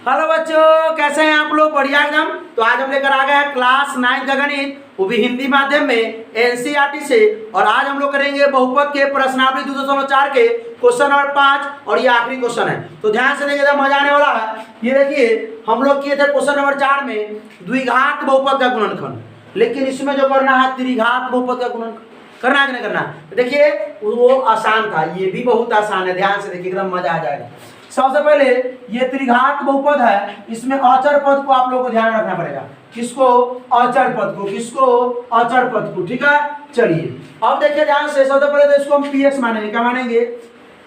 Hello बच्चों, कैसे हैं आप लोग? बढ़िया एकदम। तो आज हम लेकर आ गए हैं क्लास 9 का गणित, वो भी हिंदी माध्यम में एनसीईआरटी से। और आज हम लोग करेंगे बहुपद के प्रश्नावली 2.4 के क्वेश्चन नंबर 5 और ये आखिरी क्वेश्चन है। तो ध्यान से देखिए, मजा आने वाला है। ये देखिए, हम लोग किए थे क्वेश्चन नंबर 4 में द्विघात बहुपद का गुणनखंड, लेकिन इसमें जो करना है त्रिघात बहुपद का गुणनखंड। करना है कि नहीं करना? देखिए वो आसान था, ये भी बहुत आसान है। ध्यान से देखिए, एकदम मजा आ जाएगा। सबसे पहले ये त्रिघात बहुपद है, इसमें अचर पद को आप लोगों को ध्यान रखना पड़ेगा। किसको? अचर पद को। किसको? अचर पद को। ठीक है, चलिए अब देखिए ध्यान से। सबसे पहले तो इसको हम px मानेंगे। क्या मानेंगे?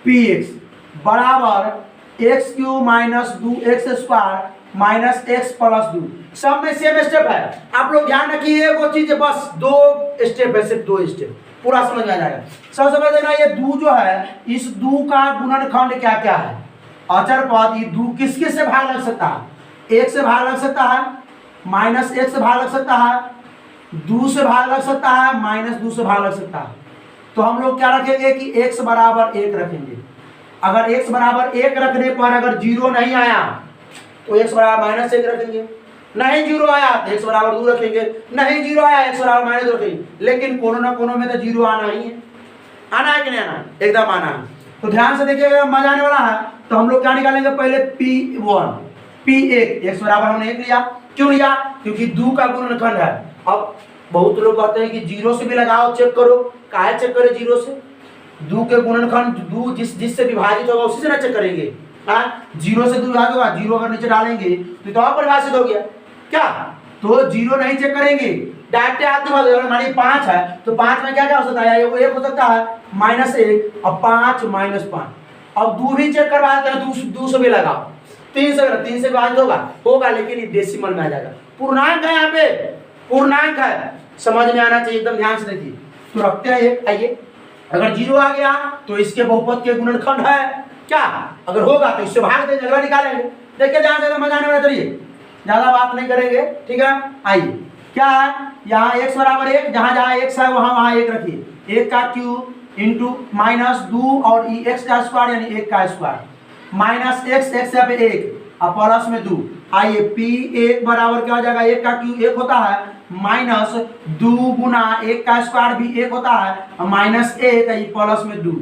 px बराबर x Q minus 2x² minus x plus 2। सब में सेम स्टेप है, आप लोग ध्यान रखिए। वो चीज बस 2 स्टेप है, सिर्फ 2 स्टेप, पूरा समझ में आ जाएगा। सबसे पहले देखना, ये 2 जो है, इस 2 का गुणनखंड क्या क्या है? अचर पद। ये 2 किस किस से भाग लग सकता है? 1 से भाग लग सकता है, माइनस 1 से भाग लग सकता है, 2 से भाग लग सकता है, माइनस 2 से भाग लग सकता है। तो हम लोग क्या रखेंगे कि x बराबर 1 रखेंगे। अगर x बराबर 1 रखने पर अगर 0 नहीं आया तो x बराबर -1 रखेंगे। नहीं 0 आया तो x बराबर 2 रखेंगे। नहीं 0 आया x बराबर -2 रखेंगे। लेकिन कोनो ना कोनो में तो 0 आना ही है। आना है कि नहीं आना? एकदम आना है। तो ध्यान से देखिएगा, मजा आने वाला है। तो हम लोग क्या निकालेंगे? पहले P1 P1 x बराबर हमने 1 लिया। क्यों लिया? क्योंकि 2 का गुणनखंड है। अब बहुत लोग कहते हैं कि 0 से भी लगाओ, चेक करो। काहे चेक करें 0 से? 2 के गुणनखंड 2 जिससे विभाजित होगा उसी से ना चेक करेंगे। 0 से 2 विभाजित होगा, 0 अगर नीचे डालेंगे तो और परिभाषित हो गया क्या? तो 0 नहीं चेक करेंगे, डायरेक्ट आते बाद। अगर मानिए 5 है तो 5 में क्या क्या हो सकता है? वो 1 हो सकता है, -1 और 5 -5। अब 2 भी चेक करवा देते हैं, 2 से भी लगाओ। 3 से विभाजित होगा, लेकिन ये डेसिमल में आ जाएगा। पूर्णांक है, यहाँ पे पूर्णांक है, समझ में आना चाहिए। एकदम ध्यान से देखिए। तो रखते हैं एक। आइए, अगर 0 आ गया तो इसके बहुपद के गुणनखंड है क्या? अगर होगा तो इससे भाग देंगे, अगर निकालेंगे। देखिए ध्यान से, मजा आने वाला। चलिए ज्यादा बात नहीं करेंगे, ठीक है। आइए, क्या है यहाँ? x बराबर 1, जहां x है वहां 1 रखिए। 1 का क्यूब इंटू -2 और x का स्क्वायर यानी 1 का स्क्वायर माइनस x यहाँ पे 1 और प्लस में 2। आइए, P1 बराबर क्या हो जाएगा? 1 का क्यूब 1 होता है, माइनस 2 गुना 1 का स्क्वायर भी 1 होता है, और -1 प्लस में 2।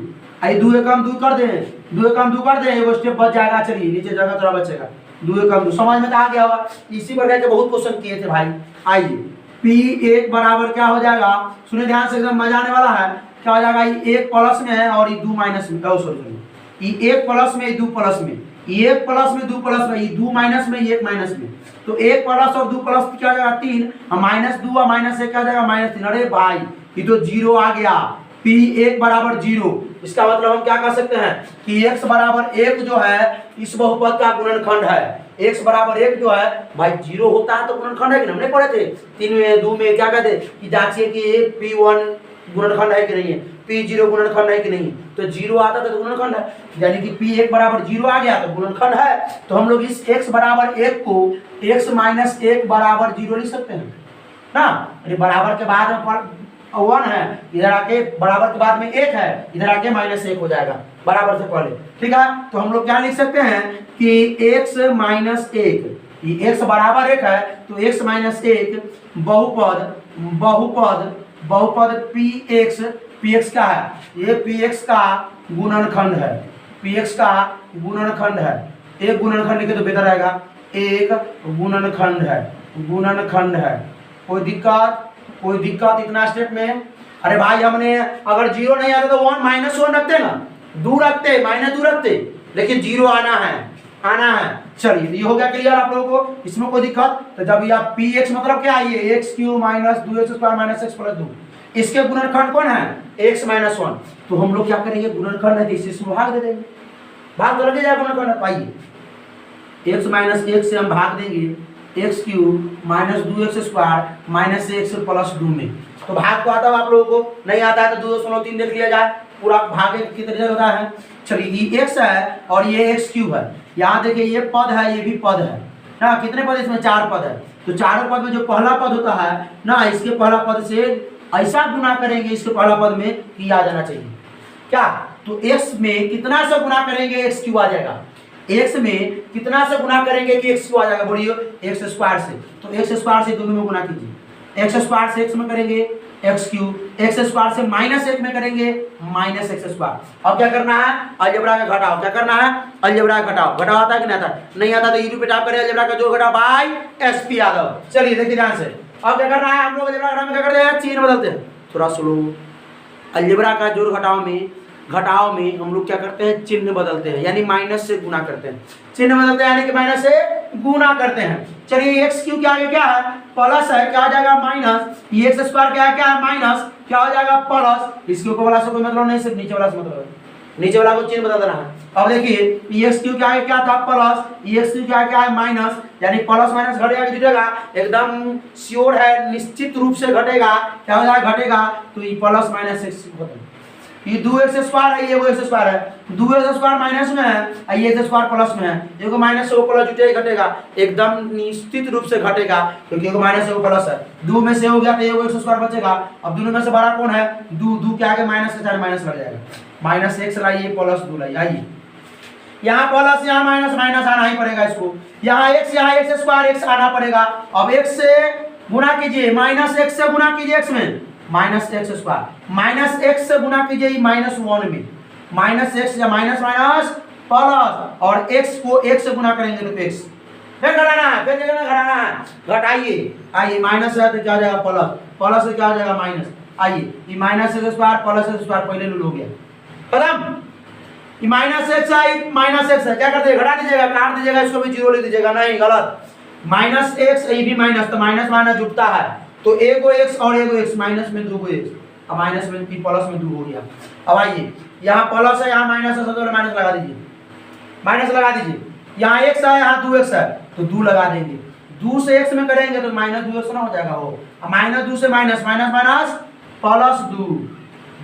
आइए 2 एकम 2 कर दें, 2 एकम 2 कर दें, वो स्टेप बच जाएगा। चलिए नीचे जगह थोड़ा बचेगा। 2 एकम 2 समझ में तो आ गया होगा। इसी प्रकार के बहुत क्वेश्चन किए थे भाई। आइए, P1 बराबर क्या हो जाएगा? सुनिए ध्यान से, एकदम मजा आने वाला है। क्या हो जाएगा? ये 1 प्लस में है और ये 2 माइनस में। सॉरी, ये 1 प्लस में, ये 2 प्लस में, ये 1 प्लस में 2 प्लस में, ये 2 माइनस में, ये 1 माइनस में। तो 1 प्लस और 2 प्लस क्या हो जाएगा? 3 और -2 और -1 क्या हो जाएगा? -3। अरे भाई, ये तो 0 आ गया। P1 बराबर 0। इसका मतलब हम क्या कर सकते हैं कि x बराबर 1 जो है इस बहुपद का गुणनखंड है। x बराबर 1 जो है भाई 0 होता है तो गुणनखंड है कि हमने पढ़े थे 3 में 2 में। क्या कहते कि जांचिए कि P1 गुणनखंड है कि नहीं है, P0 गुणनखंड है कि नहीं। तो 0 आता था तो गुणनखंड है, यानी कि P1 बराबर 0 आ गया तो गुणनखंड है। तो हम लोग इस x बराबर 1 को x - 1 बराबर 0 लिख सकते हैं ना। अरे बराबर के बाद में 1 है, इधर आके बराबर के बाद में 1 है, इधर आके -1 हो जाएगा बराबर से पहले। ठीक है, तो हम लोग क्या लिख सकते हैं कि x - 1, ये x बराबर 1 है तो x - 1 बहुपद px का है। ये px का गुणनखंड है, px का गुणनखंड है। एक गुणनखंड लिखे तो बेहतर रहेगा। एक गुणनखंड है। कोई दिक्कत इतना स्टेप में? अरे भाई, हमने अगर 0 नहीं आता तो 1 -1 रखते ना, 2 रखते, -2 रखते, लेकिन 0 आना है। चलिए, ये हो गया क्लियर आप लोगों को? इसमें कोई दिक्कत? तो जब आप px मतलब क्या है? ये x cube minus 2x² - x plus 2, इसके गुणनखंड कौन है? x - 1। तो हम लोग क्या करेंगे? गुणनखंड है तो इससे भाग दे देंगे, भाग तो लगे जाएगा गुणनखंड। आइए, x - 1 से हम भाग देंगे x cube minus 2x² - x plus 2 में। तो भाग तो आता है आप लोगों को, नहीं आता है तो 2.3 देख लिया जाए, पूरा भागे की तरह होता है। चलिए, ये x है और ये x क्यूब है। यहाँ देखिए, ये पद है, ये भी पद है ना। कितने पद? इसमें 4 पद है। तो चारों पद में जो पहला पद होता है ना, इसके पहला पद से ऐसा गुना करेंगे इसके पहला पद में कि आ जाना चाहिए क्या? तो x में कितना से गुना करेंगे x क्यूब आ जाएगा। एक्स में कितना से गुना करेंगे कि एक्स को आ जाएगा, बोलिए एक्स स्क्वायर से। तो एक्स स्क्वायर से दोनों में गुना कीजिए, एक्स स्क्वायर से एक्स में करेंगे एक्स क्यूब, एक्स स्क्वायर से माइनस एक में करेंगे माइनस एक्स स्क्वायर। अब क्या करना है, अलजेब्रा का घटाओ। क्या करना है, अलजेब्रा का घटाओ। घटाओ आता है कि नहीं आता, नहीं आता तो यूट्यूब पे टाइप करें अलजेब्रा का जोड़ घटाओ बाय एसपी यादव। चलिए देखिए ध्यान से, अब क्या करना है हम लोग अलजेब्रा घटाओ में क्या करते हैं, चिन्ह बदलते हैं। थोड़ा स्लो, अलजेब्रा का जोड़ घटाओ में हम लोग क्या करते हैं, चिन्ह बदलते हैं, यानी माइनस से गुना करते हैं। चिन्ह बदलते हैं यानी कि माइनस से गुना करते हैं। चलिए एक्स क्यू क्या आगे क्या है, प्लस है, क्या आ जाएगा माइनस, ये एक्स स्क्वायर क्या है, क्या है माइनस, क्या हो जाएगा प्लस। इसके ऊपर वाला से कोई मतलब नहीं, सिर्फ नीचे वाला से मतलब है, नीचे वाला को चिन्ह बदल देना है। अब देखिए एक्स क्यू क्या है, क्या था प्लस, एक्स क्यू क्या है माइनस, यानी प्लस माइनस घटेगा कि जुटेगा, एकदम श्योर है, निश्चित रूप से घटेगा। क्या हो जाएगा, घटेगा। तो ये प्लस माइनस एक्स होता है, ये 2x स्क्वायर है, ये वो x स्क्वायर है, 2x स्क्वायर माइनस में है, ये x स्क्वायर प्लस में है, एगो माइनस से वो प्लस जुटेगा घटेगा, एकदम निश्चित रूप से घटेगा, क्योंकि एगो माइनस से वो प्लस है। 2 में से हो गया तो एगो x स्क्वायर बचेगा। अब दोनों में से बड़ा कौन है, 2 के आगे माइनस के साथ माइनस लग जाएगा, माइनस x लाइए प्लस 2 लाइए, आइए यहाँ प्लस यहाँ माइनस, माइनस आना ही पड़ेगा इसको, यहाँ x स्क्वायर x आना पड़ेगा। अब x से गुणा कीजिए, माइनस x से गुणा कीजिए x में, minus x square, minus x से गुना कीजिए माइनस 1 में, माइनस एक्स या माइनस माइनस प्लस, और एक्स को एक से गुना करेंगे तो एक्स, फिर घटाना है, फिर घटाना है, घटाइए, आइए माइनस है तो क्या हो जाएगा प्लस, प्लस से क्या हो जाएगा माइनस, आइए ये minus x square plus x square पहले लूल हो गया खत्म। ये माइनस एक्स है, माइनस एक्स है, क्या करते हैं घटा दीजिएगा, काट दीजिएगा, इसको भी जीरो लिख दीजिएगा, नहीं गलत, माइनस एक्स ये भी माइनस, तो माइनस माइनस जुटता है, तो एगो एक्स और एगो एक्स, माइनस में 2 एक्स, अब माइनस में प्लस में 2 हो गया। अब आइए यहाँ प्लस है, यहाँ माइनस है, सबसे माइनस लगा दीजिए, माइनस लगा दीजिए, यहाँ एक्स है, यहाँ 2x है, तो 2 लगा देंगे, 2 से x में करेंगे तो माइनस 2x ना हो जाएगा वो, माइनस 2 से माइनस, माइनस माइनस प्लस 2,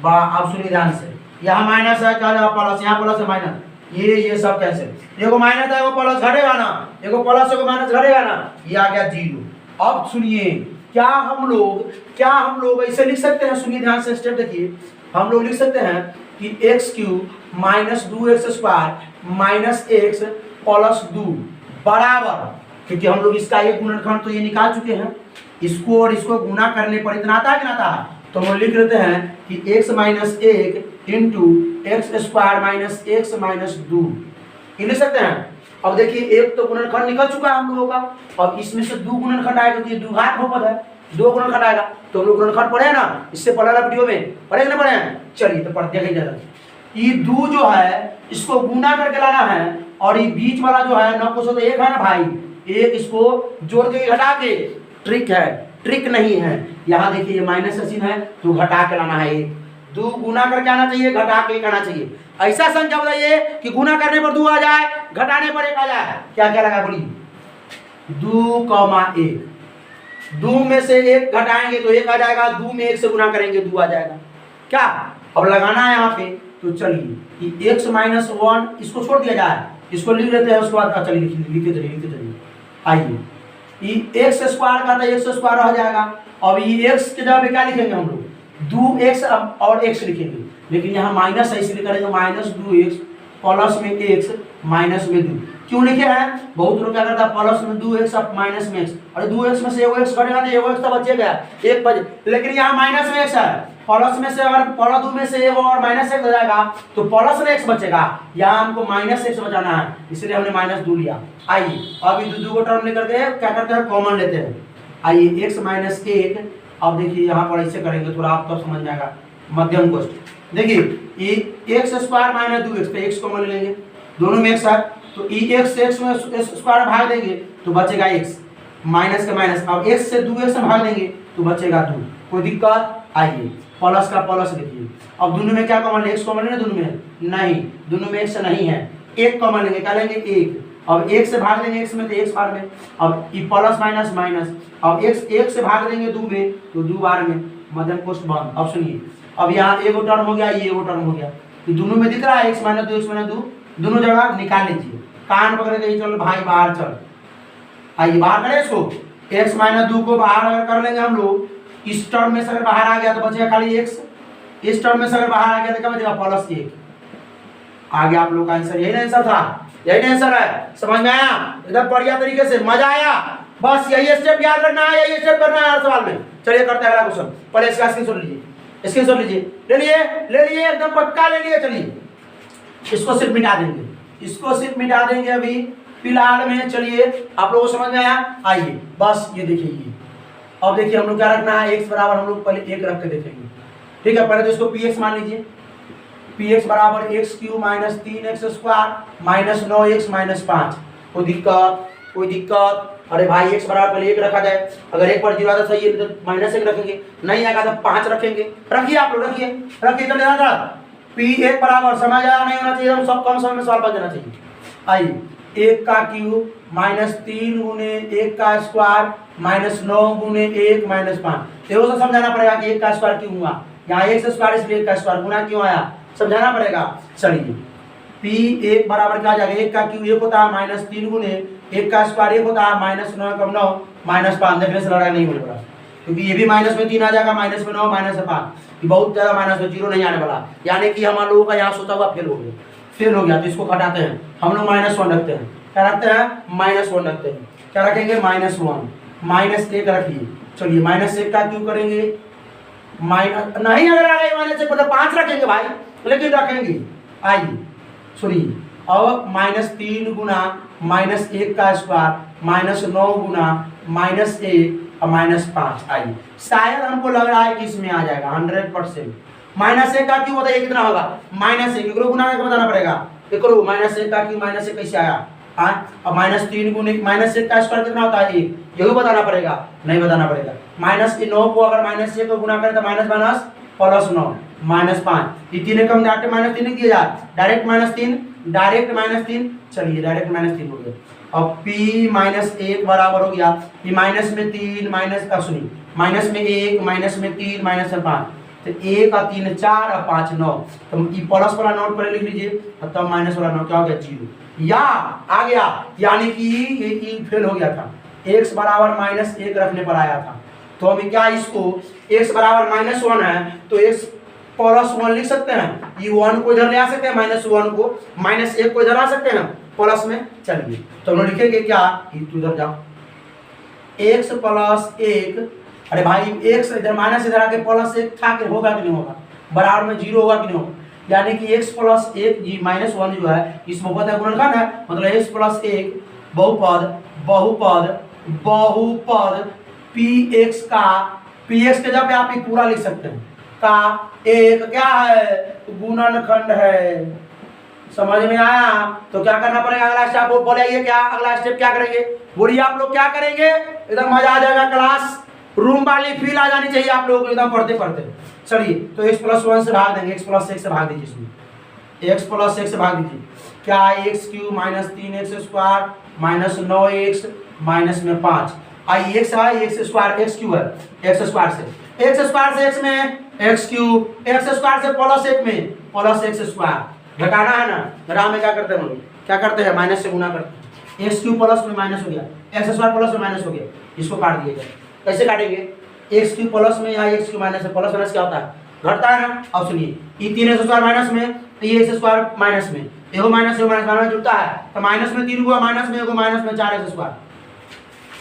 अब सुनिए ध्यान से, यहाँ माइनस है, क्या जाएगा प्लस, यहाँ प्लस है माइनस, ये सब कैंसिल, एगो माइनस है, एगो प्लस घटेगा ना, एगो प्लस एगो माइनस घटेगा ना, ये आ गया 0। अब सुनिए, क्या हम लोग ऐसे लिख सकते हैं, सुनिए ध्यान से स्टेप देखिए, हम लोग लिख सकते हैं कि x cube minus 2x square minus x plus 2 बराबर, क्योंकि हम लोग इसका एक गुणनखंड तो ये निकाल चुके हैं, इसको और इसको गुना करने पर इतना आता है कि ना आता है, तो हम लिख लेते हैं कि x minus 1 into x square minus x minus 2, ये लिख सकते हैं। अब देखिए एक तो गुणनखंड निकल चुका है हम लोगों का, अब इसमें से 2 गुणनखंड आएगा, क्योंकि द्विघात बहुपद है, 2 गुणनखंड आएगा, तो हम लोग गुणनखंड पढ़े हैं ना, इससे पहले वाला वीडियो में पढ़े ना पढ़े हैं, चलिए तो पढ़ते हैं जरा। ये 2 जो है इसको गुना करके लाना है, और ये बीच वाला जो है ना कुछ तो एक है ना भाई, एक इसको जोड़ के घटा के, ट्रिक है, ट्रिक नहीं है, यहाँ देखिए ये माइनस का चिन्ह है तो घटा के लाना है, 2 गुना करके आना चाहिए, घटा के आना चाहिए। ऐसा संख्या बताइए कि गुना करने पर 2 आ जाए, घटाने पर 1 आ जाए, क्या क्या लगा बोलिए, 2,1, 2 में से 1 घटाएंगे तो 1 आ जाएगा, 2 में 1 से गुना करेंगे 2 आ जाएगा, क्या अब लगाना है यहाँ पे, तो चलिए x माइनस 1 इसको छोड़ दिया जाए, इसको लिख लेते हैं, उसके बाद चलिए लिखते चलिए, आइए ये एक्स स्क्वायर का था, एक्स स्क्वायर रह जाएगा, अब ये एक्स के जगह पे क्या लिखेंगे हम लोग, 2x और x लिखेंगे, लेकिन यहाँ माइनस है इसलिए करेंगे माइनस 2x प्लस में x माइनस में 2, क्यों लिखे हैं, बहुत लोग क्या करता है प्लस में 2x अब माइनस में x, और 2x में से एगो x घटेगा तो एगो x तो बचेगा, एक बचे, लेकिन यहाँ माइनस में x है, प्लस में से अगर प्लस 2 में से एगो और माइनस x हो जाएगा तो प्लस में x बचेगा, यहाँ हमको माइनस x बचाना है, इसलिए हमने माइनस 2 लिया। आइए अब ये 2 को टर्म लेकर के क्या करते हैं, कॉमन लेते हैं, आइए x माइनस 1, अब देखिए यहाँ पर ऐसे करेंगे, थोड़ा आप तो समझ जाएगा, मध्यम कोष्ठ, देखिए ये एक्स स्क्वायर माइनस 2x पे x कॉमन लेंगे, दोनों में x है, तो e x से x में स्क्वायर भाग देंगे तो बचेगा x, माइनस का माइनस, अब x से 2x में भाग देंगे तो बचेगा 2, कोई दिक्कत, आइए प्लस का प्लस लिखिए, अब दोनों में क्या कॉमन, x कॉमन है ना दोनों में, नहीं दोनों में x नहीं है, 1 कॉमन लेंगे, क्या लेंगे 1, अब 1 से भाग देंगे x में तो x बार में, अब ये प्लस माइनस माइनस, अब x 1 से भाग देंगे 2 में तो 2 बार में, मध्यम कोष्ठ बंद। अब सुनिए, अब यहाँ एगो टर्म हो गया, ये एगो टर्म हो गया, ये दोनों में दिख रहा है x माइनस 2 x माइनस 2, दोनों जगह निकाल लीजिए, कान पकड़ के चलो भाई बाहर चल, आइए बाहर करें इसको, x माइनस 2 को बाहर अगर कर लेंगे हम लोग, इस टर्म में से अगर बाहर आ गया तो बचेगा खाली x, इस टर्म में से अगर बाहर आ गया तो क्या बचेगा प्लस 1, आगे आप लोग का आंसर यही ना आंसर था, यही आंसर है। समझ में आया? एकदम बढ़िया तरीके से, मजा आया? बस यही स्टेप याद रखना है, यही स्टेप करना है हर सवाल में। चलिए करते हैं अगला क्वेश्चन। पहले इसका स्क्रीनशॉट लीजिए, स्क्रीनशॉट लीजिए, ले लिए एकदम पक्का ले लिए। चलिए इसको सिर्फ मिटा देंगे, इसको सिर्फ मिटा देंगे अभी फिलहाल में। चलिए आप लोगों को समझ में आया? आइए बस ये देखिए, ये अब देखिए हम लोग क्या रखना है, x बराबर हम लोग पहले 1 रख के देखेंगे। ठीक है, पहले तो इसको px मान लीजिए, px बराबर x³ minus 3x square minus 9x minus 5। कोई दिक्कत? अरे भाई x बराबर पहले 1 रखा जाए, अगर 1 पर 0 आता सही है तो -1 रखेंगे, नहीं आएगा तो 5 रखेंगे। रखिए आप लोग, रखिए चलिए दादा। p1 बराबर समझ आया नहीं होना चाहिए, सब कम समय में सवाल बन जाना चाहिए। आइए 1 का क्यूब माइनस 3 गुने 1 का स्क्वायर माइनस 9 गुने 1 माइनस 5। देखो तो समझाना पड़ेगा कि 1 का स्क्वायर क्यों हुआ, यहाँ 1 से स्क्वायर इसलिए 1 का स्क्वायर गुना क्यों आया, समझाना पड़ेगा। चलिए p1 बराबर क्या आ जाएगा, 1 का क्यूब 1 होता है माइनस 3 गुने 1 का स्क्वायर 1 होता है माइनस 9 कम 9 माइनस 5। देखने से लड़ाई नहीं होने वाला, क्योंकि ये भी माइनस में 3 आ जाएगा, माइनस में 9 माइनस में 5, ये बहुत ज़्यादा माइनस में 0 नहीं आने वाला, यानी कि हम लोगों का यहाँ सोचा हुआ फेल हो गया। तो इसको घटाते हैं हम लोग, -1 रखते हैं। क्या रखते हैं? -1 रखते हैं। क्या रखेंगे? -1 माइनस 1 रखिए। चलिए -1 का क्यों करेंगे, माइनस नहीं, अगर आ गए -1 मतलब 5 रखेंगे भाई, लेकिन रखेंगे। आइए सुनिए, अब -3 गुना -1 का स्क्वायर माइनस 9 गुना -1 और -5। आइए शायद हमको लग रहा है कि इसमें आ जाएगा 100%। -1 का क्यों होता है, ये कितना होगा? -1 एकरो गुना करके बताना पड़ेगा। एकरो -1 का क्यों -1 कैसे आया? और -3 गुने -1 का स्क्वायर कितना होता है? 1। यही बताना पड़ेगा, नहीं बताना पड़ेगा। -9 को अगर -1 को गुना करें तो माइनस +9 -5। ये 3 कम डायरेक्ट -3 किया जाए, डायरेक्ट -3। चलिए डायरेक्ट -3 हो गया। अब p -1 बराबर हो गया, ये माइनस में 3 माइनस में 1 माइनस में 3 माइनस में 5, तो 1 और 3 4 और 5 9। तो ये प्लस वाला नोट पहले लिख लीजिए, और तब माइनस वाला नोट क्या हो गया? 0। या आ गया, यानी कि ये फेल हो गया था, x बराबर -1 रखने पर आया था। तो हम क्या इसको x बराबर -1 है तो x +1 लिख सकते हैं। ये 1 को इधर ले आ सकते हैं, -1 को, -1 को इधर आ सकते हैं प्लस में। चलिए तो हम लिखेंगे क्या, इधर जाओ, x + 1। अरे भाई x इधर माइनस इधर आके +1 था कि होगा कि नहीं होगा, बराबर में 0 होगा कि नहीं होगा, यानी कि x + 1 जी -1 जो है इस बहुपद का गुणनखंड है, मतलब x + 1 बहुपद px का, px के जब आप पूरा लिख सकते हैं, का एक क्या है? गुणनखंड है। समझ में आया? तो क्या करना पड़ेगा, अगला स्टेप बोलिए, क्या अगला स्टेप क्या करेंगे? बोलिए आप लोग क्या करेंगे? एकदम मजा आ जाएगा, क्लास रूम वाली फील आ जानी चाहिए आप लोगों को एकदम पढ़ते। चलिए तो x + 1 से भाग देंगे, x + 1 से भाग दीजिए, इसमें x + 1 से भाग दीजिए। क्या x³ - 3x square minus 9x minus में 5। आई x है, x स्क्वायर x³ है, x स्क्वायर से x में x³ x स्क्वायर से +1 में +x स्क्वायर घटाना है ना। घटा में क्या करते हैं हम लोग, क्या करते हैं? माइनस से गुना करते हैं। x³ प्लस में माइनस हो गया, x स्क्वायर प्लस में माइनस हो गया, इसको काट दिएगा। कैसे काटेंगे? x³ प्लस में या x³ माइनस में, प्लस माइनस क्या होता है? घटता है ना। अब सुनिए, ये 3x स्क्वायर माइनस में, तो ये x स्क्वायर माइनस में, एगो माइनस माइनस जुड़ता है, तो माइनस में 3 हुआ, माइनस में एगो माइनस में 4x स्क्वायर।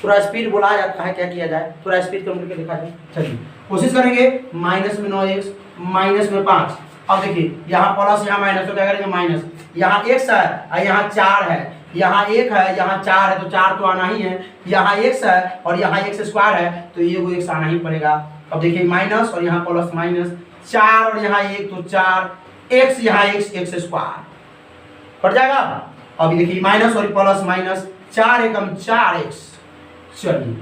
थोड़ा स्पीड बोला जाता है, क्या किया जाए, थोड़ा स्पीड कम करके दिखा दें। चलिए कोशिश करेंगे, माइनस में 9x माइनस में 5। अब देखिए यहाँ प्लस यहाँ माइनस, तो क्या करेंगे? माइनस, यहाँ x है और यहाँ 4 है, यहाँ 1 है यहाँ 4 है, तो 4 तो आना ही है। यहाँ x है और यहाँ x स्क्वायर है, तो ये वो x आना ही पड़ेगा। अब देखिए माइनस और यहाँ प्लस माइनस, 4 और यहाँ 1 तो 4, x यहाँ x स्क्वायर कट जाएगा। अभी देखिए माइनस और प्लस माइनस, 4 एकम 4x। चलिए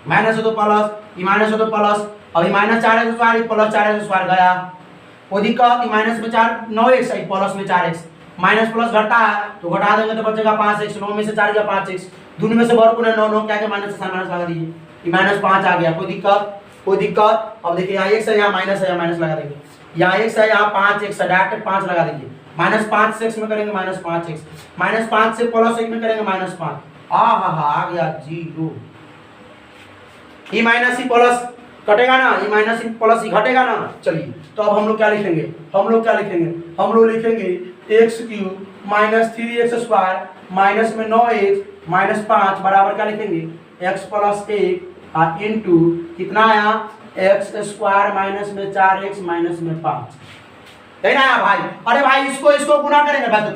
माइनस हो तो प्लस, ये माइनस हो तो प्लस, अभी minus 4x square plus 4x square गया, कोई दिक्कत? माइनस में 4 9x प्लस में 4x, माइनस प्लस घटा है तो घटा देंगे तो बचेगा 5x, 9 में से 4 गया 5x, दूनी में से भर 9 क्या के माइनस से माइनस लगा दीजिए, ये -5 आ गया। कोई दिक्कत? कोई दिक्कत? अब देखिए यहाँ x है, यहाँ माइनस है, यहाँ माइनस लगा देंगे, यहाँ x है, यहाँ 5x है, डायरेक्ट 5 लगा दीजिए। -5 से x में करेंगे -5x, -5 से +1 में करेंगे -5, आ गया 0। ये माइनस ही प्लस कटेगा ना, ये माइनस ही प्लस ही घटेगा ना। चलिए तो अब हम लोग क्या लिखेंगे? हम लोग लिखेंगे x³ - 3x स्क्वायर माइनस में 9x माइनस 5 बराबर क्या लिखेंगे x प्लस 1 इंटू कितना आया एक्स स्क्वायर माइनस में 4x माइनस में 5 है ना भाई। अरे भाई इसको गुना करेंगे भाई तो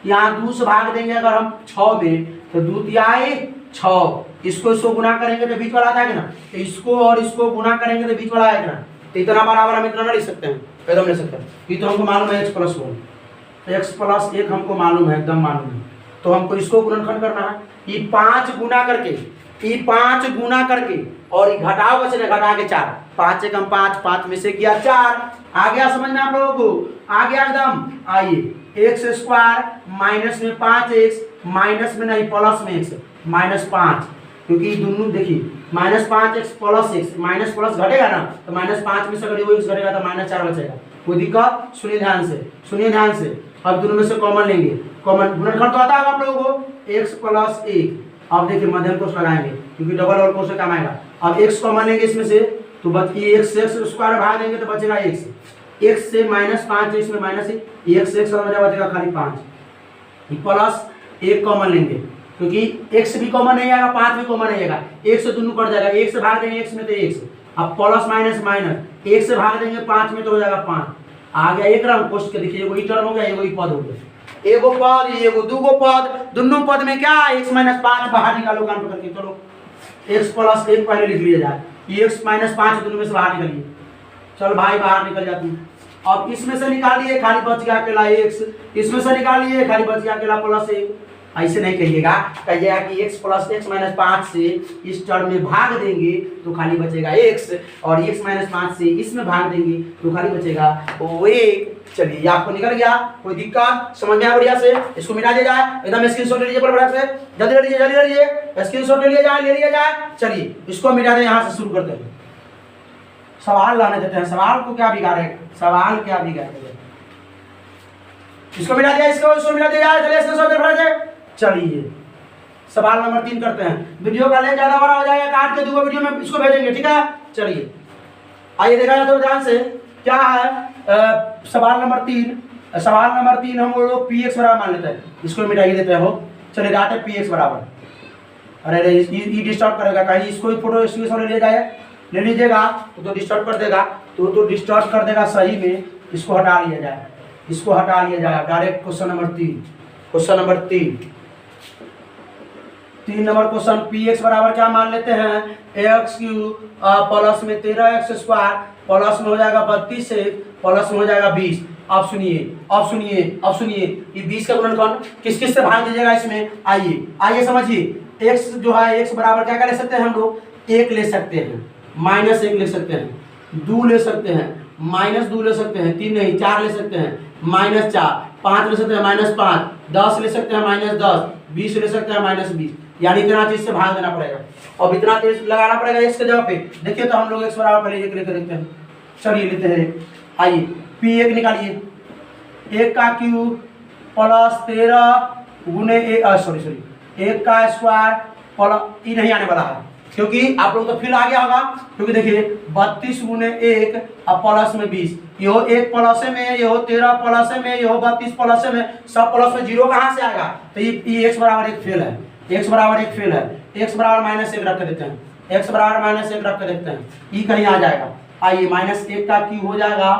यहाँ 2 से भाग देंगे अगर हम 6 में तो 2 तिहाई 6 इसको गुना करेंगे तो बीच वाला आता है ना, तो इसको और इसको गुना करेंगे तो बीच वाला आएगा ना, तो इतना बराबर हम इतना लिख सकते हैं एकदम ले सकते हैं। ये तो हमको मालूम है x प्लस 1 x प्लस 1 हमको मालूम है एकदम मालूम है, तो हमको इसको गुणनखंड करना है। ये 5 गुना करके और घटाओ कैसे घटा के 4 5 एकम 5 में से किया 4 आ गया समझ में आप लोगों को आ गया एकदम। आइए एक्स स्क्वायर माइनस में 5x माइनस में नहीं प्लस में x माइनस 5 क्योंकि दोनों देखिए minus 5x plus x minus plus घटेगा ना तो माइनस 5 में से अगर वो x घटेगा तो माइनस 4 बचेगा। कोई दिक्कत सुनिए ध्यान से अब दोनों में से कॉमन लेंगे, कॉमन गुणनखंड तो आता है आप लोगों को x प्लस 1। अब देखिए मध्यम कोष्ठ लगाएंगे क्योंकि डबल और कोष्ठ काम आएगा। अब x कॉमन लेंगे इसमें से तो बचिए x स्क्वायर भाग देंगे तो बचेगा x से माइनस 5 इसमें माइनस x बचेगा खाली 5 प्लस 1 कॉमन लेंगे क्योंकि x भी कॉमन नहीं आएगा 5 भी कॉमन नहीं आएगा, 1 से दोनों कट जाएगा, 1 से भाग देंगे x में तो x, अब प्लस माइनस माइनस 1 से भाग देंगे 5 में तो हो जाएगा 5 आ गया। एक रंग कोष्ठ के देखिए एगो टर्म हो गया एगो पद हो गया, एगो पद एगो दूगो पद दोनों पद में क्या x माइनस 5 बाहर निकालो कान पकड़ के, चलो x प्लस 1 पहले लिख लिया जाए, ये x माइनस 5 दोनों में से बाहर निकलिए, चल भाई बाहर निकल जाती है। अब इसमें से निकालिए खाली बच गया अकेला x, इसमें से निकालिए खाली बच गया अकेला प्लस 1। ऐसे नहीं कहिएगा, कहिएगा कि x प्लस x माइनस 5 से इस टर्म में भाग देंगे तो खाली बचेगा x और x माइनस 5 से इसमें भाग देंगे तो खाली बचेगा वो 1। चलिए ये आपको निकल गया, कोई दिक्कत समझ में आया बढ़िया से, इसको मिटा दिया जाए एकदम स्क्रीनशॉट ले लीजिए बड़ा से, जल्दी ले लीजिए स्क्रीनशॉट ले लिया जाए। चलिए इसको मिटा दें, यहाँ से शुरू करते हैं, सवाल लाने देते हैं, सवाल को क्या बिगाड़ेगा, इसको मिटा दिया इसको मिटा दिया चलिए स्क्रीनशॉट। चलिए सवाल नंबर 3 करते हैं, वीडियो का लेंथ ज्यादा बड़ा हो जाएगा, काट के 2 वीडियो में इसको भेजेंगे ठीक है। चलिए आइए देखा जाए तो ध्यान से क्या है सवाल नंबर 3 हम लोग px बराबर मान लेते हैं, इसको मिटाइए देते हैं हो। चलिए डाटे px बराबर, अरे ये डिस्टर्ब करेगा कहीं, इसको फोटो स्क्रीनशॉट ले लीजिएगा तो डिस्टर्ब कर देगा, तो डिस्टर्ब कर देगा सही में, इसको हटा लिया जाए direct question number 3 number question px बराबर क्या मान लेते हैं x³ प्लस में 13x स्क्वायर प्लस में हो जाएगा 32 से प्लस में हो जाएगा 20। अब सुनिए ये 20 का गुणनखंड किस से भाग दीजिएगा इसमें, आइए समझिए। x जो है x बराबर क्या ले सकते हैं हम लोग, 1 ले सकते हैं, माइनस 1 ले सकते हैं, 2 ले सकते हैं, माइनस 2 ले सकते हैं, 3 नहीं 4 ले सकते हैं, माइनस 4, 5 ले सकते हैं, माइनस 5, 10 ले सकते हैं, माइनस 10, 20 ले सकते हैं, माइनस 20। यानी इतना चीज से भाग देना पड़ेगा और इतना चीज लगाना पड़ेगा x के जगह पे। देखिए तो हम लोग x बराबर पहले 1 लेकर देखते हैं, चलिए लेते हैं। आइए p1 निकालिए, 1 का क्यूब प्लस 13 गुने 1 का स्क्वायर प्लस ये नहीं आने वाला है क्योंकि आप लोग तो फिर आ गया होगा, क्योंकि देखिए 32 गुने 1 अब प्लस में 20, यो 1 प्लस में, यो 13 प्लस में, यो 32 प्लस में, सब प्लस में 0 कहाँ से आएगा, तो ये x बराबर 1 फेल है, x बराबर माइनस 1 रख के देते हैं, ये कहीं आ जाएगा। आइए माइनस 1 का क्यूब हो जाएगा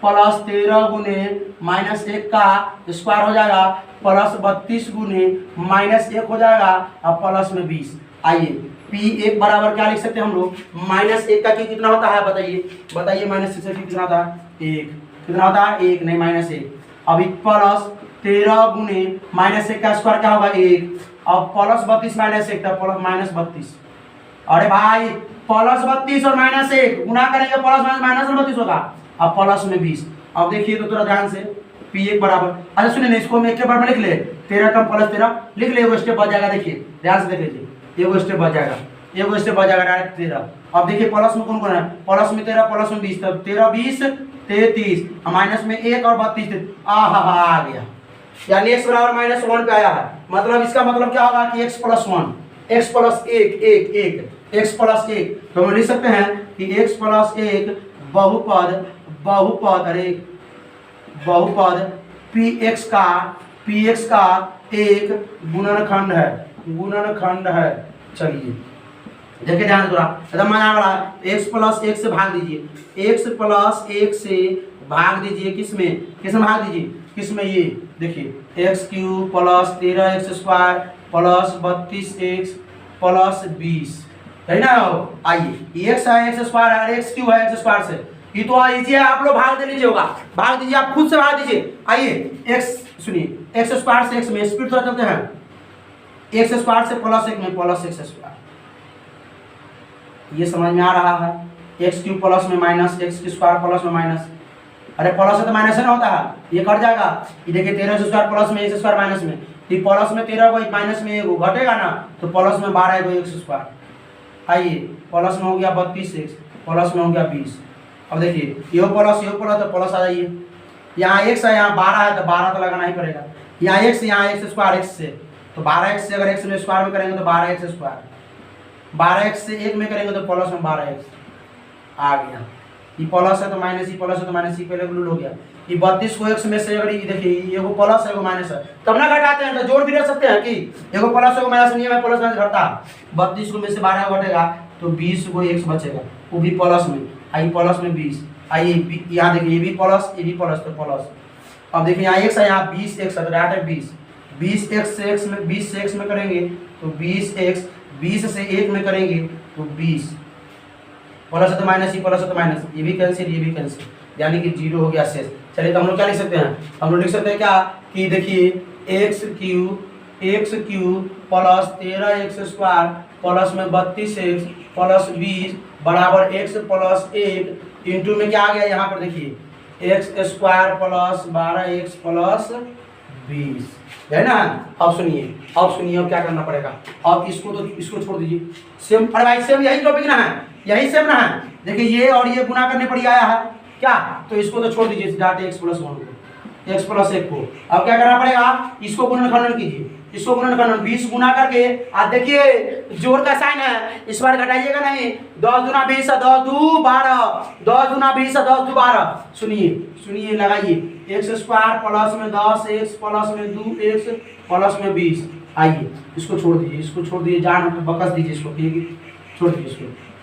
प्लस 13 गुने माइनस 1 का स्क्वायर हो जाएगा प्लस 32 गुने माइनस 1 हो जाएगा और प्लस में 20। आइए p1 बराबर क्या लिख सकते हैं हम लोग, माइनस 1 का क्यूब कितना होता है बताइए माइनस 1 का क्यूब कितना होता है, 1 कितना होता है, 1 नहीं माइनस 1। अभी प्लस 13 गुने माइनस 1 का स्क्वायर क्या होगा 1, अब प्लस 32 माइनस 1 प्लस माइनस 32। अरे भाई प्लस 32 और माइनस 1 गुना करेंगे प्लस माइनस 32 होगा, अब प्लस में 20। अब देखिए तो थोड़ा ध्यान से p1 बराबर, अच्छा सुनिए इसको मैं एक के बार में लिख ले, 13 कम प्लस 13 लिख ले, वो स्टेप बच जाएगा। देखिए ध्यान से देख लीजिए, एगो स्टेप बच जाएगा डायरेक्ट 13। अब देखिए प्लस में कौन है, प्लस में 13 प्लस में 20, तब 13 20 33 माइनस में 1 और 32 आ गया, यानी x बराबर माइनस 1 पे आया है। मतलब इसका मतलब क्या होगा कि x plus 1 x plus 1 x plus 1, तो हम लिख सकते हैं कि x प्लस 1 बहुपद px का पी एक्स का एक गुणनखंड है। चलिए देखिए ध्यान से थोड़ा एकदम मजा आ रहा है। एक्स प्लस एक से भाग दीजिए, एक्स प्लस एक से भाग दीजिए, किसमें भाग दीजिए, किसमें, ये देखिए x cube plus 13x² plus 32x plus 20 है ना। आइए एक्स है एक्स स्क्वायर है, एक्स क्यूब है एक्स स्क्वायर से, ये तो इजी है, आप लोग भाग दे लीजिए, होगा भाग दीजिए, आप खुद से भाग दीजिए। आइए एक्स सुनिए, एक्स स्क्वायर से एक्स में स्पीड थोड़ा चलते हैं, एक्स स्क्वायर से प्लस एक में प्लस एक्स स्क्वायर, ये समझ में आ रहा है। एक्स क्यूब प्लस में माइनस एक्स स्क्वायर प्लस में माइनस, अरे प्लस है तो माइनस ना होता है, ये कट जाएगा। ये देखिए 13x² प्लस में एक्स स्क्वायर माइनस में, ये प्लस में 13 को माइनस में एक घटेगा ना, तो प्लस में 12 को एक्स स्क्वायर। आइए प्लस में हो गया 32x प्लस में हो गया 20। अब देखिए यो प्लस तो प्लस आ जाइए, यहाँ x है यहाँ 12 है तो 12 तो लगाना ही पड़ेगा, यहाँ x यहाँ एक्स स्क्वायर एक्स से, तो 12x से अगर x में स्क्वायर में करेंगे तो 12x स्क्वायर, 12x से एक में करेंगे तो प्लस में 12x आ गया। ये प्लस है तो माइनस, ये प्लस है तो माइनस, ये पहले ग्लूल हो गया। ये 32 को x में से अगर ये देखिए एगो प्लस है एगो माइनस है, तब ना घटाते हैं तो जोड़ भी रख सकते हैं कि एगो प्लस एगो माइनस नहीं है, प्लस माइनस घटता। 32 को में से 12 घटेगा तो 20 को x बचेगा, वो भी प्लस में, आई प्लस में 20। आइए यहाँ देखिए ये भी प्लस ये भी प्लस तो प्लस। अब देखिए यहाँ x है यहाँ 20x है तो डाटा 20x से x में 20 से x में करेंगे तो 20x, 20 से 1 में करेंगे तो 20, प्लस है तो माइनस, ये प्लस है तो माइनस, ये भी कैंसिल ये भी कैंसिल, यानी कि 0 हो गया शेष। चलिए तो हम लोग क्या लिख सकते हैं, हम लोग लिख सकते हैं क्या कि देखिए x cube plus 13x² plus में 32x प्लस 20 बराबर x प्लस 1 इंटू में क्या आ गया यहाँ पर देखिए x² प्लस 12x प्लस 20 है ना। अब सुनिए अब क्या करना पड़ेगा, अब इसको छोड़ दीजिए, सेम, अरे भाई सेम यही टॉपिक ना है, यही सेम ना है। देखिए ये और ये गुना करने पर ही आया है क्या, तो इसको तो छोड़ दीजिए डाट x प्लस 1 को, x प्लस 1 को। अब क्या करना पड़ेगा, इसको गुणनखंडन कीजिए, इसको गुणनखंडन 20 गुना करके, आप देखिए जोड़ का साइन है, इस बार घटाइएगा नहीं, 10 दूना 20 है 10 दू 12, 10 दूना 20 है 10 दू 12। सुनिए लगाइए x² प्लस में 10x प्लस में 2x प्लस में 20। आइए इसको छोड़ दीजिए, जान बकस दीजिए, इसको छोड़ दीजिए,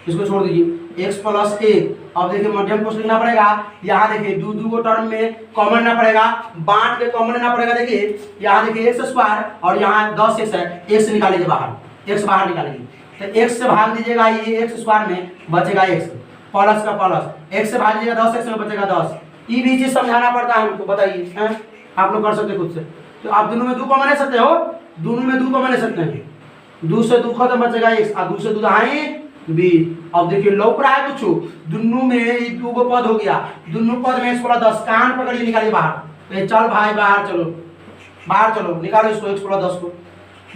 इसको छोड़ दीजिए, x प्लस 1। अब देखिए मध्यम कोष्ठक लिखना पड़ेगा, यहाँ देखिए दो को टर्म में कॉमन लेना पड़ेगा, बांट के कॉमन लेना पड़ेगा। देखिए यहाँ देखिए x² और यहाँ 10x है, x निकालिए बाहर, x बाहर निकालिए तो x से भाग दीजिएगा, ये x² में बचेगा x प्लस का प्लस, x से भाग दीजिएगा 10x में बचेगा 10। ये भी चीज समझाना पड़ता है हमको, बताइए आप लोग कर सकते खुद से, तो आप दोनों में 2 कॉमन ले सकते हो, दोनों में 2 कॉमन ले सकते हैं, 2 से 2 खत्म बचेगा x और 2 से 2 आए 20। अब देखिए लौक रहा है कुछ, दोनों में ये 2 को पद हो गया, दोनों पद में x प्लस 10, कान पकड़िए निकालिए बाहर, चल भाई बाहर चलो निकालो इसको, x प्लस 10 को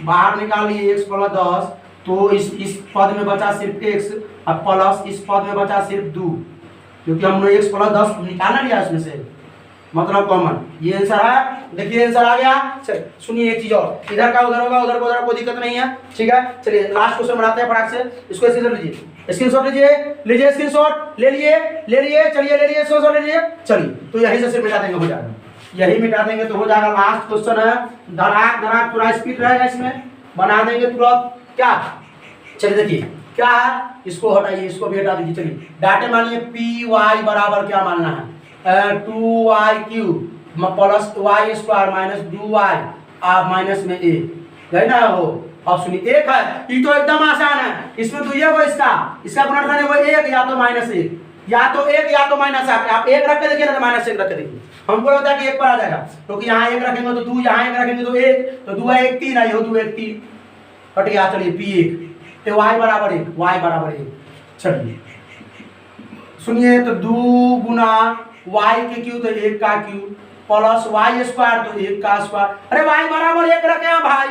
बाहर निकालिए, x प्लस 10, तो इस पद में बचा सिर्फ x और प्लस इस पद में बचा सिर्फ 2, क्योंकि हमने x प्लस 10 निकालना लिया इसमें से, मतलब कॉमन। ये आंसर है, देखिए आंसर आ गया। चलिए सुनिए एक चीज और, इधर का उधर होगा, उधर का उधर, कोई दिक्कत नहीं है, ठीक है। चलिए लास्ट क्वेश्चन बनाते हैं फटाक से, इसको स्क्रीनशॉट लीजिए, स्क्रीनशॉट ले लिए, चलिए ले लिए स्क्रीनशॉट ले लिए। चलिए तो यही से सिर्फ मिटा देंगे, हो जाएगा, यही मिटा देंगे तो हो जाएगा। लास्ट क्वेश्चन है, धड़ाक थोड़ा स्पीड रहेगा, इसमें बना देंगे तुरंत क्या। चलिए देखिए क्या है, इसको हटाइए, इसको भी हटा दीजिए। चलिए डाटे मानिए पी वाई बराबर क्या मानना है, 2y cube plus y² minus 2y minus में a, है ना हो। अब सुनिए एक है, ये तो एकदम आसान है, इसमें तो ये वो इसका गुणनखंड है वो 1 या तो -1, या तो 1 या तो -1। आप 1 रख के देखिए ना, -1 रख के देखिए, हमको लगता है कि 1 पर आ जाएगा, क्योंकि तो यहाँ 1 रखेंगे तो 2, यहाँ 1 रखेंगे तो 1, तो 2 है 1 3 आई हो, 2 1 3 कट गया। चलिए p1 तो y बराबर 1, चलिए सुनिए तो 2 गुना y के क्यूब तो 1 का क्यूब प्लस y² तो 1 का स्क्वायर, अरे y बराबर 1 रखे हैं भाई,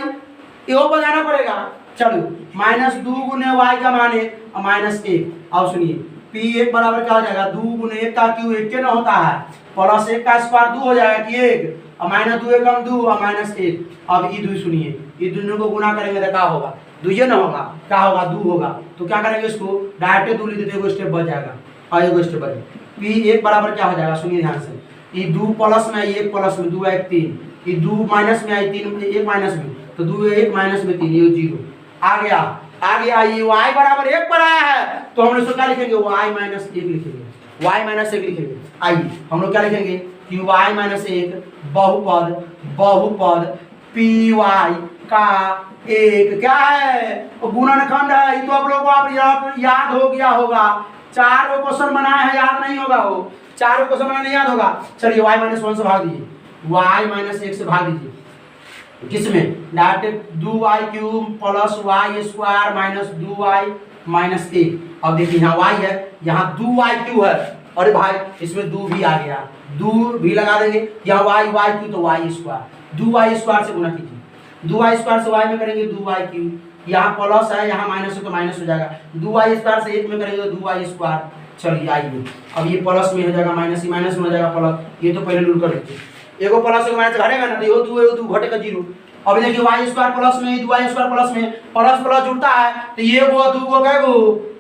यो बताना पड़ेगा। चलो -2 गुने y का माने -1। अब सुनिए p1 बराबर क्या हो जाएगा, 2 गुने 1 का क्यूब 1 के ना होता है, प्लस 1 का स्क्वायर 2 हो जाएगा कि 1 और -2 एकम 2 और -1। अब ये 2 सुनिए, ये दोनों को गुना करेंगे तो क्या होगा, 2 ये ना होगा, क्या होगा 2 होगा, तो क्या करेंगे इसको डायरेक्ट 2 लिख देते, एगो स्टेप बच जाएगा और एगो स्टेप बच। p1 बराबर क्या हो जाएगा, सुनिए ध्यान से, ये 2 प्लस में 1 प्लस में 2 1 3, ये 2 माइनस में आई, 3 1 माइनस में, तो 2 1 माइनस में 3, ये 0 आ गया। ये y बराबर 1 पर आया है, तो हम लोग क्या लिखेंगे, y माइनस 1 लिखेंगे, y माइनस 1 लिखेंगे। आइए हम लोग क्या लिखेंगे कि y माइनस 1 बहुपद py का 1 क्या है, गुणनखंड है। ये तो आप लोगों को आप याद हो गया होगा, 4 वो क्वेश्चन बनाया है, याद नहीं होगा वो 4 वो क्वेश्चन नहीं याद होगा। चलिए y माइनस 1 से भाग दीजिए, y माइनस 1 से भाग दीजिए, किसमें direct 2y cube plus y square minus 2y minus 1। अब देखिए यहाँ y है, यहाँ 2y क्यूब है, अरे भाई इसमें 2 भी आ गया, 2 भी लगा देंगे, यहाँ y क्यूब तो y स्क्वायर, 2y स्क्वायर से गुना कीजिए, 2y स्क्वायर से y में करेंगे 2y क्यूब, यहाँ प्लस है यहाँ माइनस है तो माइनस हो जाएगा, 2y स्क्वायर से 1 में करेंगे तो 2y स्क्वायर। चलिए आइए अब ये प्लस में हो जाएगा माइनस, ही माइनस में हो जाएगा प्लस, ये तो पहले रूल कर लीजिए, एगो प्लस एगो माइनस घटेगा ना, तो ये 2 घटेगा 0। अब देखिए y स्क्वायर प्लस में 2y स्क्वायर प्लस में प्लस प्लस जुड़ता है, तो ये गो 2 गो क्या गो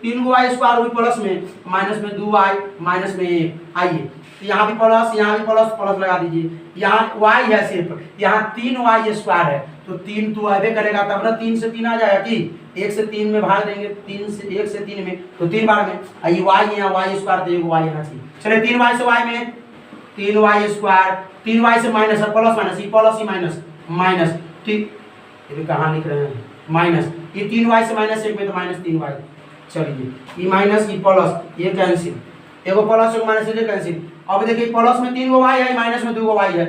3 गो y स्क्वायर हुई प्लस में, माइनस में 2y माइनस में 1। आइए तो यहाँ भी प्लस प्लस लगा दीजिए, यहाँ y है सिर्फ, यहाँ 3y स्क्वायर है, तो 3 तो आबे करेगा, तब ना 3 से 3 आ जाएगा कि 1 से 3 में भाग देंगे, 1 से 3 में तो 3 बार में, ये y यहाँ y स्क्वायर तो एगो y आना चाहिए। चलिए 3y से y में 3y स्क्वायर, 3y से माइनस है, प्लस माइनस, ये प्लस ही माइनस माइनस, ठीक ये कहाँ लिख रहे हैं माइनस, ये 3y से माइनस 1 में तो माइनस 3y। चलिए ये माइनस ये प्लस ये कैंसिल, एगो प्लस एगो माइनस ये कैंसिल। अब देखिए प्लस में 3 गो y है, माइनस में 2 गो y है,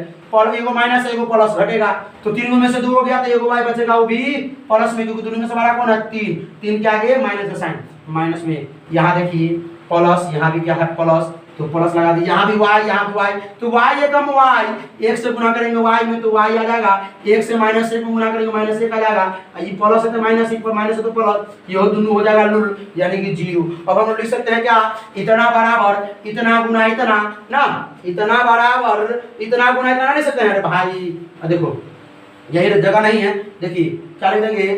एगो माइनस है एगो प्लस घटेगा, तो 3 गो में से 2 हो गया तो एगो y बचेगा, वो भी प्लस में, क्योंकि दोनों में से बड़ा कौन है 3 के आगे माइनस का साइन, माइनस में यहाँ देखिए प्लस, यहाँ भी क्या है प्लस, तो प्लस लगा दीजिए, यहाँ भी y यहाँ भी y, तो y एकम y 1 से गुना करेंगे y में तो y आ जाएगा, 1 से माइनस 1 में गुना करेंगे माइनस 1 आ जाएगा, ये प्लस है तो माइनस, माइनस है तो प्लस, ये दोनों हो जाएगा null यानी कि 0। अब हम लोग लिख सकते हैं क्या, इतना बराबर इतना गुना इतना ना, इतना बराबर इतना गुना इतना लिख सकते हैं भाई। देखो यही जगह नहीं है, देखिए क्या लिख देंगे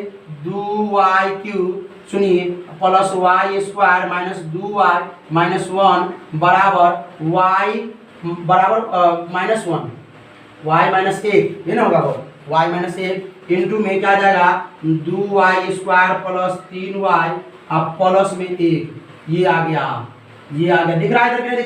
2y क्यूब, सुनिए plus y square minus 2y minus 1 बराबर y बराबर माइनस 1 y माइनस 1, ये ना होगा वो y माइनस 1 इंटू में क्या आ जाएगा 2y स्क्वायर प्लस 3y अब प्लस में 1, ये आ गया दिख रहा है इधर,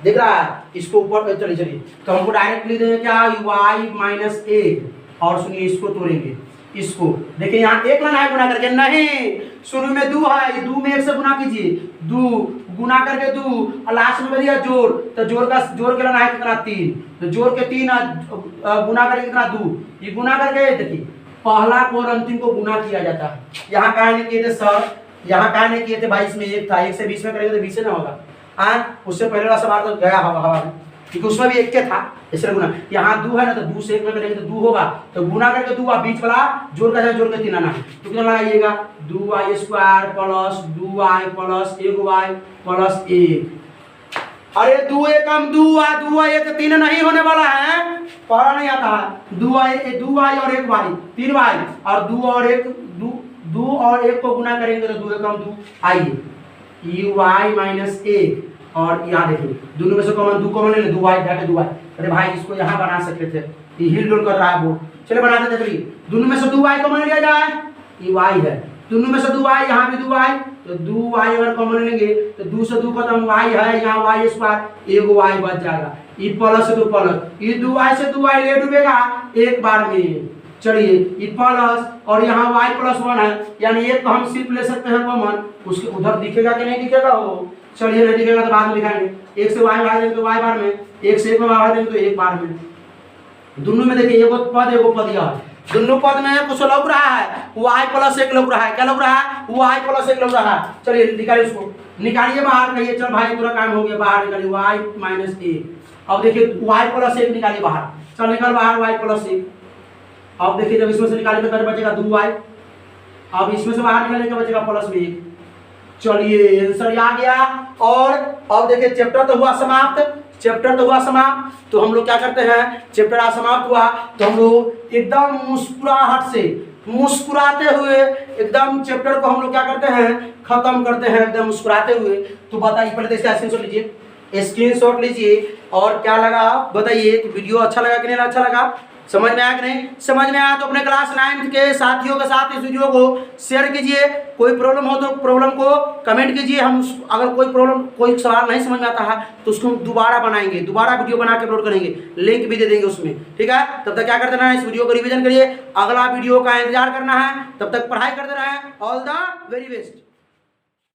दिख रहा है इसको ऊपर चलिए तो हमको डायरेक्ट लिख देंगे क्या y माइनस 1, और सुनिए इसको तोड़ेंगे, इसको देखिए यहाँ 1 लाना है गुना करके, नहीं शुरू में 2 है, ये 2 में 1 से गुना कीजिए, 2 गुना करके 2 और लास्ट में दिया जोड़, तो जोड़ के लाना है कितना 3, तो जोड़ के 3 गुना करके कितना 2, ये गुना करके देखिए पहला को और अंतिम को गुना किया जाता है। यहाँ कहा नहीं किए थे सर, यहाँ कहा नहीं किए थे भाई, इसमें 1 था, 1 से 20 में करेंगे तो 20 से ना होगा, उससे पहले वाला सवाल तो गया हवा में, क्योंकि उसमें भी 1 के था इसलिए गुना, यहाँ 2 है ना तो 2 से 1 में करेंगे तो 2 होगा, तो गुना करके 2 और बीच वाला जोड़ के 3 आना है, तो कितना लगाइएगा 2y square plus 2y plus 1y plus 1। अरे 2 एकम 2y 1 3 नहीं होने वाला है, पढ़ा नहीं आता है, 2y और 1y 3y और 2 और 1 को गुना करेंगे तो 2 एकम 2। आइए y माइनस 1 और यहाँ देखिए दोनों में से कॉमन 2 कॉमन ले ले, 2y घटे 2y, अरे भाई इसको यहाँ बना सकते थे, ये हिल डुल कर रहा है बोर्ड, चलिए बना देते चलिए, दोनों में से 2y कॉमन लिया जाए, ये y है, दोनों में से 2y, यहाँ भी 2y, तो 2y अगर कॉमन लेंगे तो 2 से 2 खत्म, y है यहाँ y स्क्वायर, एगो y बच जाएगा, ये प्लस से तो प्लस, ये 2y से 2y ले डूबेगा एक बार में। चलिए ये प्लस और यहाँ y प्लस 1 है, यानी एक तो हम सिर्फ ले सकते हैं कॉमन, उसके उधर दिखेगा कि नहीं दिखेगा वो, चलिए नहीं दिखेगा तो बाद में दिखाएंगे, 1 से y भाग देंगे तो y बार में, 1 से 1 में भाग देंगे तो 1 बार में, दोनों में देखिए एगो पद यह है, दोनों पद में कुछ लग रहा है y प्लस 1 लग रहा है, क्या लग रहा है y प्लस 1 लग रहा है। चलिए निकालिए उसको, निकालिए बाहर, कहिए चल भाई पूरा काम हो गया, बाहर निकालिए y माइनस 1, अब देखिए y प्लस 1 निकालिए बाहर, चल निकल बाहर y प्लस 1, अब देखिए जब इसमें से निकालेंगे तो बचेगा 2y, अब इसमें से बाहर निकालेंगे बचेगा प्लस में 1। चलिए आंसर आ गया, और अब देखिए चैप्टर तो हुआ समाप्त, तो हम लोग क्या करते हैं, चैप्टर आज समाप्त हुआ तो हम लोग एकदम मुस्कुराहट से मुस्कुराते हुए एकदम चैप्टर को हम लोग क्या करते हैं खत्म करते हैं एकदम मुस्कुराते हुए। तो बताइए पहले तो इसका स्क्रीनशॉट लीजिए और क्या लगा बताइए, वीडियो अच्छा लगा कि नहीं अच्छा लगा, समझ में आया कि नहीं? समझ में आया तो अपने क्लास 9 के साथियों के साथ इस वीडियो को शेयर कीजिए। कोई प्रॉब्लम हो तो प्रॉब्लम को कमेंट कीजिए। हम अगर कोई सवाल नहीं समझ में आता है तो उसको हम दोबारा बनाएंगे, दोबारा वीडियो बना के अपलोड करेंगे, लिंक भी दे देंगे उसमें, ठीक है। तब तक क्या करते रहें, इस वीडियो को रिवीजन करिए, अगला वीडियो का इंतजार करना है, तब तक पढ़ाई करते रहें। All the very best.